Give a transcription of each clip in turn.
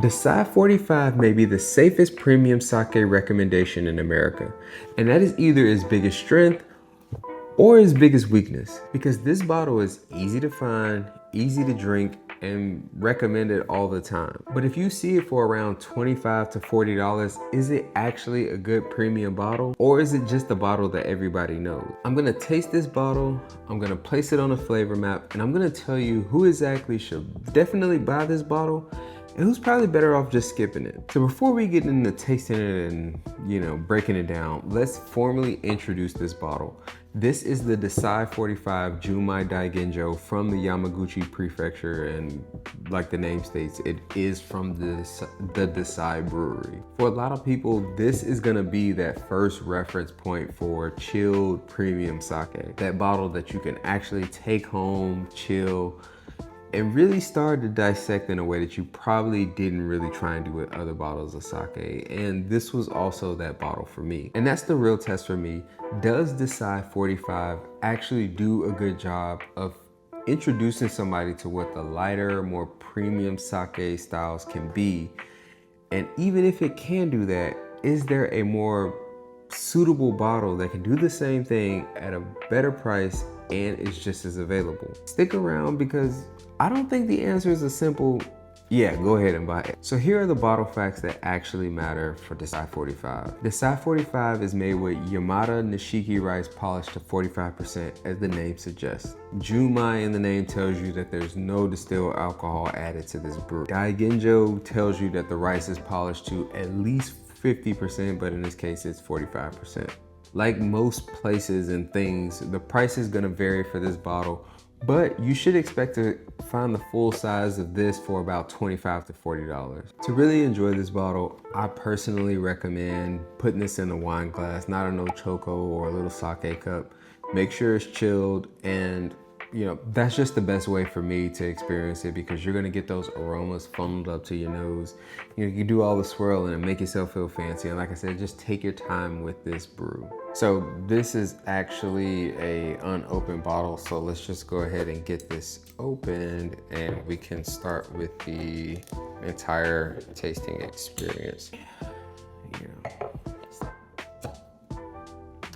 Dassai 45 may be the safest premium sake recommendation in America, and that is either its biggest strength or its biggest weakness, because this bottle is easy to find, easy to drink, and recommended all the time. But if you see it for around $25 to $40, is it actually a good premium bottle, or is it just a bottle that everybody knows? I'm gonna taste this bottle, I'm gonna place it on a flavor map, and I'm gonna tell you who exactly should definitely buy this bottle and who's probably better off just skipping it. So before we get into tasting it and breaking it down, let's formally introduce this bottle. This is the Dassai 45 Junmai Daiginjo from the Yamaguchi Prefecture, and like the name states, it is from the Dassai brewery. For a lot of people, this is gonna be that first reference point for chilled premium sake. That bottle that you can actually take home, chill, and really start to dissect in a way that you probably didn't really try and do with other bottles of sake. And this was also that bottle for me. And that's the real test for me. Does Dassai 45 actually do a good job of introducing somebody to what the lighter, more premium sake styles can be? And even if it can do that, is there a more suitable bottle that can do the same thing at a better price and is just as available? Stick around, because I don't think the answer is a simple, yeah, go ahead and buy it. So here are the bottle facts that actually matter for Dassai 45. Dassai 45 is made with Yamada Nishiki rice polished to 45%, as the name suggests. Junmai in the name tells you that there's no distilled alcohol added to this brew. Daiginjo tells you that the rice is polished to at least 50%, but in this case it's 45%. Like most places and things, the price is gonna vary for this bottle, but you should expect to find the full size of this for about $25 to $40. To really enjoy this bottle, I personally recommend putting this in a wine glass, not a no choco or a little sake cup. Make sure it's chilled, and that's just the best way for me to experience it, because you're gonna get those aromas funneled up to your nose. You can do all the swirling and make yourself feel fancy. And like I said, just take your time with this brew. So this is actually a unopened bottle. So let's just go ahead and get this opened, and we can start with the entire tasting experience.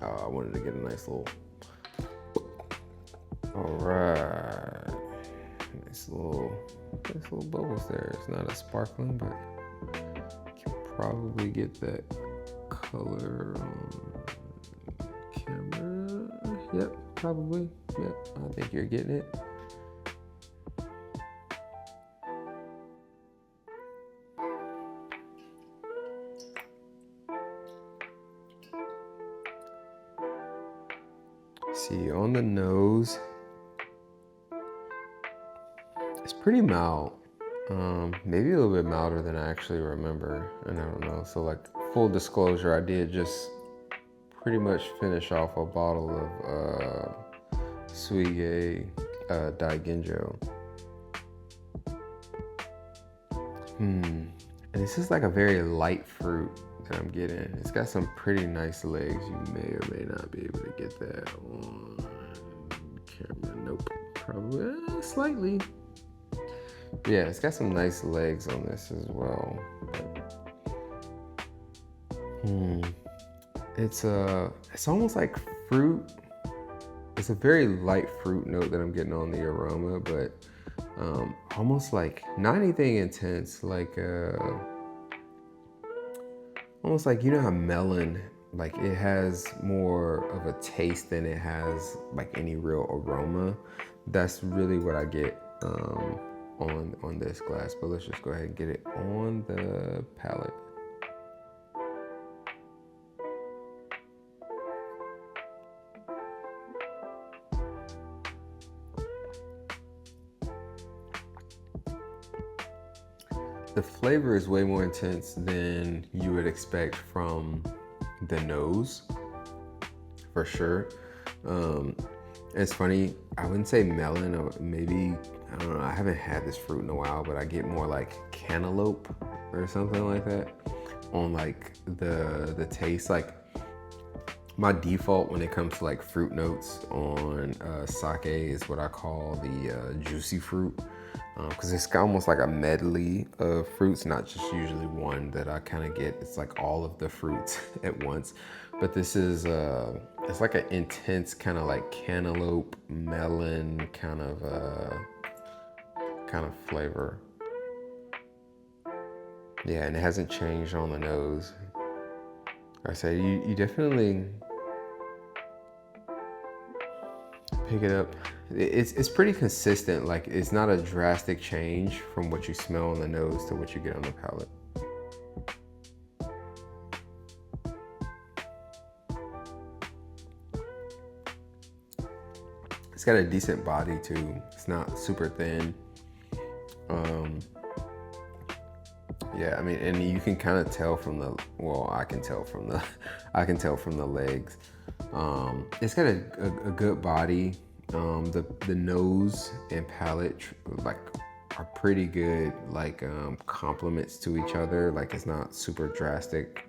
Oh, I wanted to get a nice little, all right, nice little bubbles there. It's not as sparkling, but you can probably get that color on camera. Yep, probably. Yep, I think you're getting it. See, on the nose, it's pretty mild. Maybe a little bit milder than I actually remember, and I don't know. So like, full disclosure, I did just pretty much finish off a bottle of Suige Daiginjo. And this is like a very light fruit that I'm getting. It's got some pretty nice legs. You may or may not be able to get that on camera. Nope, probably slightly. Yeah, it's got some nice legs on this as well. It's almost like fruit. It's a very light fruit note that I'm getting on the aroma, but almost like not anything intense, like almost like, how melon, like it has more of a taste than it has like any real aroma. That's really what I get on this glass. But let's just go ahead and get it on the palate. The flavor is way more intense than you would expect from the nose, for sure. It's funny, I wouldn't say melon, or maybe, I don't know, I haven't had this fruit in a while, but I get more like cantaloupe or something like that on like the taste. Like, my default when it comes to like fruit notes on sake is what I call the juicy fruit. because it's almost like a medley of fruits, not just usually one that I kind of get. It's like all of the fruits at once. But this is, it's like an intense kind of like cantaloupe, melon kind of flavor. Yeah, and it hasn't changed on the nose. I say you definitely pick it up. It's pretty consistent. Like, it's not a drastic change from what you smell on the nose to what you get on the palate. It's got a decent body too. It's not super thin. Yeah, I mean, and you can kind of tell from the, well, I can tell from the legs. It's got a good body. The nose and palate like are pretty good, like complements to each other. Like, it's not super drastic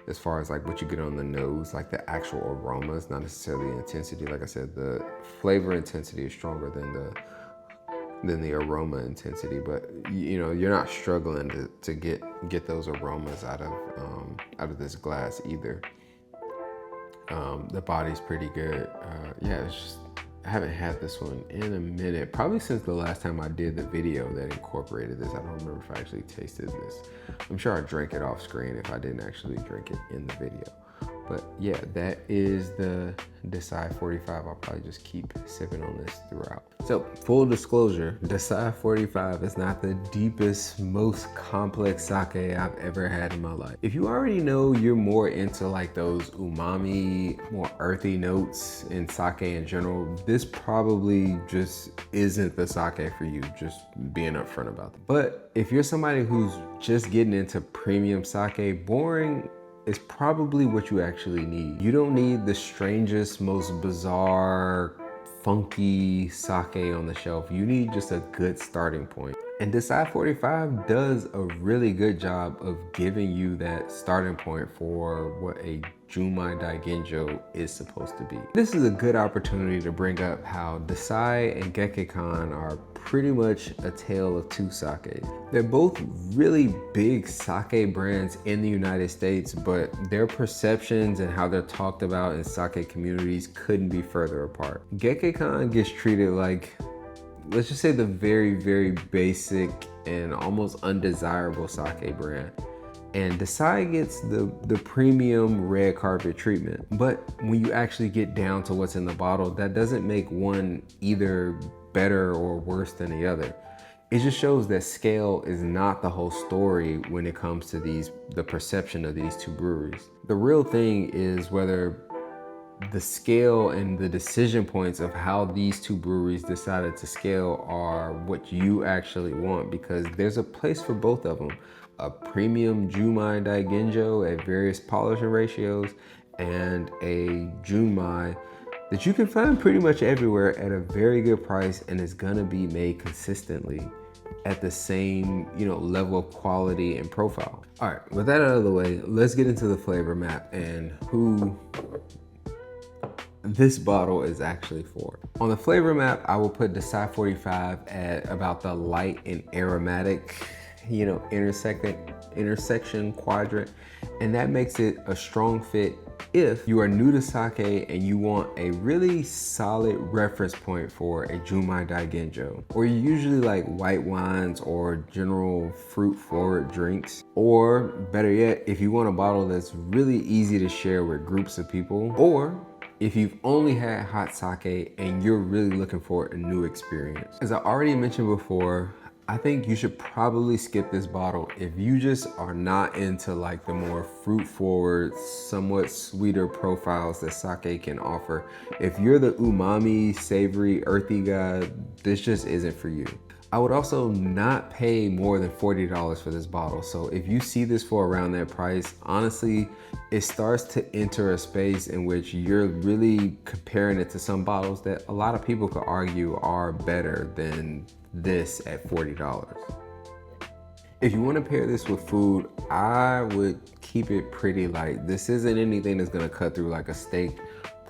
as far as like what you get on the nose. Like, the actual aroma is not necessarily intensity. Like I said, the flavor intensity is stronger than the aroma intensity, but you know, you're not struggling to get those aromas out of this glass either. The body's pretty good. Yeah, it's just, I haven't had this one in a minute, probably since the last time I did the video that incorporated this. I don't remember if I actually tasted this. I'm sure I drank it off screen if I didn't actually drink it in the video. But yeah, that is the Dassai 45. I'll probably just keep sipping on this throughout. So, full disclosure, Dassai 45 is not the deepest, most complex sake I've ever had in my life. If you already know you're more into like those umami, more earthy notes in sake in general, this probably just isn't the sake for you, just being upfront about it. But if you're somebody who's just getting into premium sake, boring is probably what you actually need. You don't need the strangest, most bizarre, funky sake on the shelf. You need just a good starting point. And Dassai 45 does a really good job of giving you that starting point for what a Junmai Daiginjo is supposed to be. This is a good opportunity to bring up how Dassai and Gekkeikan are pretty much a tale of two sakes. They're both really big sake brands in the United States, but their perceptions and how they're talked about in sake communities couldn't be further apart. Gekkeikan gets treated like, let's just say, the very, very basic and almost undesirable sake brand. And Dassai gets the premium red carpet treatment. But when you actually get down to what's in the bottle, that doesn't make one either better or worse than the other. It just shows that scale is not the whole story when it comes to the perception of these two breweries. The real thing is whether the scale and the decision points of how these two breweries decided to scale are what you actually want, because there's a place for both of them. A premium Junmai Daiginjo at various polishing ratios and a Junmai that you can find pretty much everywhere at a very good price, and is gonna be made consistently at the same, you know, level of quality and profile. All right, with that out of the way, let's get into the flavor map and who this bottle is actually for. On the flavor map, I will put Dassai 45 at about the light and aromatic, you know, intersection quadrant, and that makes it a strong fit if you are new to sake and you want a really solid reference point for a Junmai Daiginjo, or you usually like white wines or general fruit forward drinks, or better yet, if you want a bottle that's really easy to share with groups of people, or if you've only had hot sake and you're really looking for a new experience. As I already mentioned before, I think you should probably skip this bottle if you just are not into like the more fruit forward, somewhat sweeter profiles that sake can offer. If you're the umami, savory, earthy guy, this just isn't for you. I would also not pay more than $40 for this bottle. So if you see this for around that price, honestly, it starts to enter a space in which you're really comparing it to some bottles that a lot of people could argue are better than this at $40. If you want to pair this with food, I would keep it pretty light. This isn't anything that's gonna cut through like a steak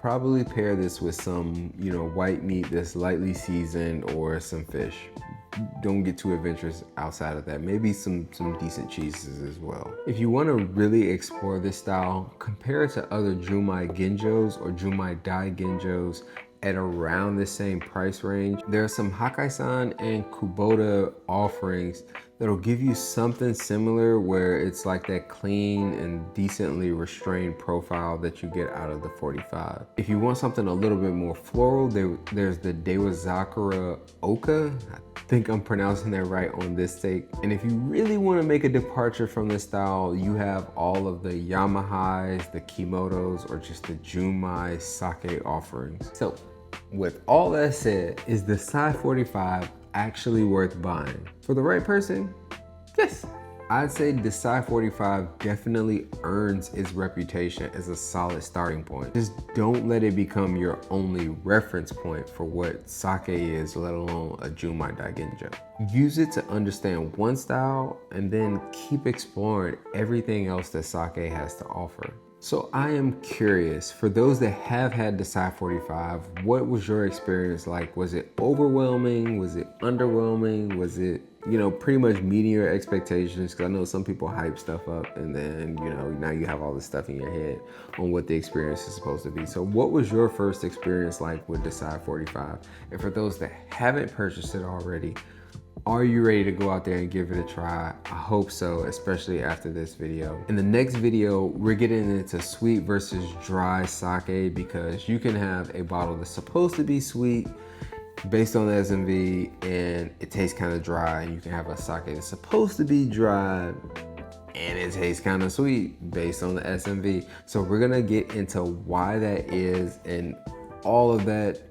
probably pair this with some, white meat that's lightly seasoned or some fish. Don't get too adventurous outside of that. Maybe some decent cheeses as well. If you want to really explore this style, compare it to other Junmai Ginjos or Junmai Daiginjos at around the same price range. There are some Hakai-san and Kubota offerings that'll give you something similar where it's like that clean and decently restrained profile that you get out of the 45. If you want something a little bit more floral, there's the Dewazakura Oka. I think I'm pronouncing that right on this steak. And if you really want to make a departure from this style, you have all of the Yamahais, the Kimotos, or just the Junmai sake offerings. So with all that said, is the Dassai 45 actually worth buying? For the right person, yes. I'd say the Dassai 45 definitely earns its reputation as a solid starting point. Just don't let it become your only reference point for what sake is, let alone a Junmai Daiginjo. Use it to understand one style and then keep exploring everything else that sake has to offer. So I am curious, for those that have had the Dassai 45, what was your experience like? Was it overwhelming? Was it underwhelming? Was it, pretty much meeting your expectations? Because I know some people hype stuff up and then, now you have all this stuff in your head on what the experience is supposed to be. So what was your first experience like with the Dassai 45? And for those that haven't purchased it already, are you ready to go out there and give it a try? I hope so, especially after this video. In the next video, we're getting into sweet versus dry sake, because you can have a bottle that's supposed to be sweet based on the SMV and it tastes kind of dry. You can have a sake that's supposed to be dry and it tastes kind of sweet based on the SMV. So we're gonna get into why that is and all of that,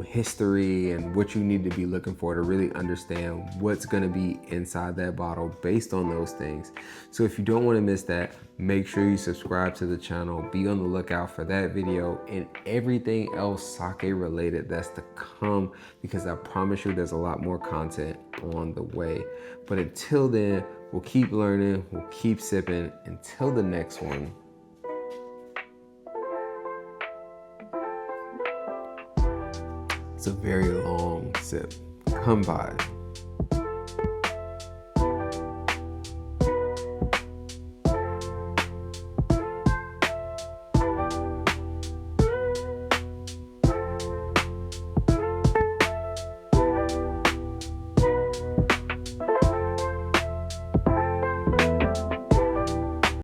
history and what you need to be looking for to really understand what's gonna be inside that bottle based on those things. So if you don't wanna miss that, make sure you subscribe to the channel, be on the lookout for that video and everything else sake related that's to come, because I promise you there's a lot more content on the way. But until then, we'll keep learning, we'll keep sipping. Until the next one. It's a very long sip. Come by.